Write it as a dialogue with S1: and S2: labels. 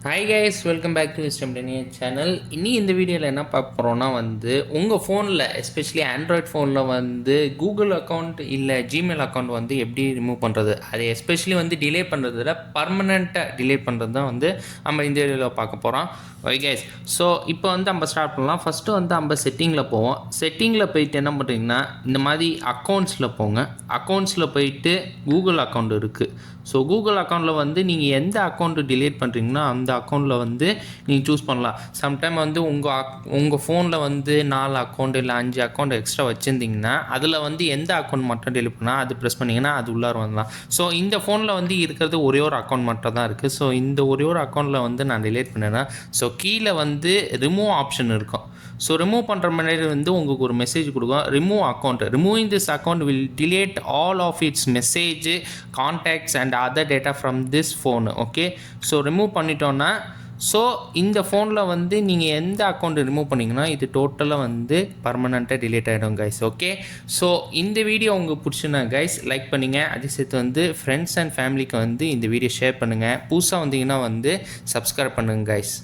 S1: Hi guys, welcome back to 𝗙់𝗹𝗹 channel. இந்த வீடியோவில் என்ன பார்க்க போகிறோன்னா உங்கள் ஃபோனில் எஸ்பெஷலி ஆண்ட்ராய்ட் ஃபோனில் கூகுள் அக்கௌண்ட் இல்லை ஜிமெயில் அக்கௌண்ட் எப்படி ரிமூவ் பண்ணுறது, அதை எஸ்பெஷலி டிலே பண்ணுறதுல பர்மனெண்ட்டாக டிலே பண்ணுறது தான் நம்ம இந்த வீடியோவில் பார்க்க போகிறோம். ஓகே கைஸ், ஸோ இப்போ நம்ம ஸ்டார்ட் பண்ணலாம். ஃபஸ்ட்டு நம்ம செட்டிங்கில் போவோம். செட்டிங்கில் போயிட்டு என்ன பண்ணுறீங்கன்னா, இந்த மாதிரி அக்கௌண்ட்ஸில் போங்க. அக்கௌண்ட்ஸில் போயிட்டு கூகுள் அக்கௌண்ட் இருக்குது. ஸோ கூகுள் அக்கௌண்ட்டில் நீங்கள் எந்த அக்கௌண்ட்டு டிலீட் பண்ணுறீங்கன்னா அந்த அக்கௌண்ட்டில் நீங்கள் சூஸ் பண்ணலாம். சம்டைம் உங்கள் ஃபோனில் 4 அக்கௌண்ட் இல்லை 5 அக்கௌண்ட் எக்ஸ்ட்ரா வச்சுருந்தீங்கன்னா அதில் எந்த அக்கௌண்ட் மட்டும் டிலீட் பண்ணால் அது ப்ரெஸ் பண்ணிங்கன்னா அது உள்ளார வரலாம். ஸோ இந்த ஃபோனில் இருக்கிறது ஒரே ஒரு அக்கௌண்ட் மட்டும் தான் இருக்குது. ஸோ இந்த ஒரே ஒரு அக்கௌண்ட்டில் நான் டிலீட் பண்ணேன்னா ஸோ கீழே ரிமூவ் ஆப்ஷன் இருக்கும். ஸோ ரிமூவ் பண்ணுற மாதிரி உங்களுக்கு ஒரு மெசேஜ் கொடுக்கும், remove account, removing this account will delete all of its message, contacts and other data from this phone. Okay, so remove பண்ணிட்டோன்னா ஸோ இந்த ஃபோனில் நீங்கள் எந்த அக்கௌண்ட் ரிமூவ் பண்ணிங்கன்னா இது டோட்டலாக பர்மனெண்ட்டாக டிலேட் ஆகிடும் கைஸ். ஓகே, ஸோ இந்த வீடியோ உங்களுக்கு பிடிச்சுன்னா கைஸ் லைக் பண்ணுங்கள். அதே சேர்த்து ஃப்ரெண்ட்ஸ் அண்ட் ஃபேமிலிக்கு இந்த வீடியோ ஷேர் பண்ணுங்கள். புதுசாக வந்தீங்கன்னா சப்ஸ்கிரைப் பண்ணுங்கள் கைஸ்.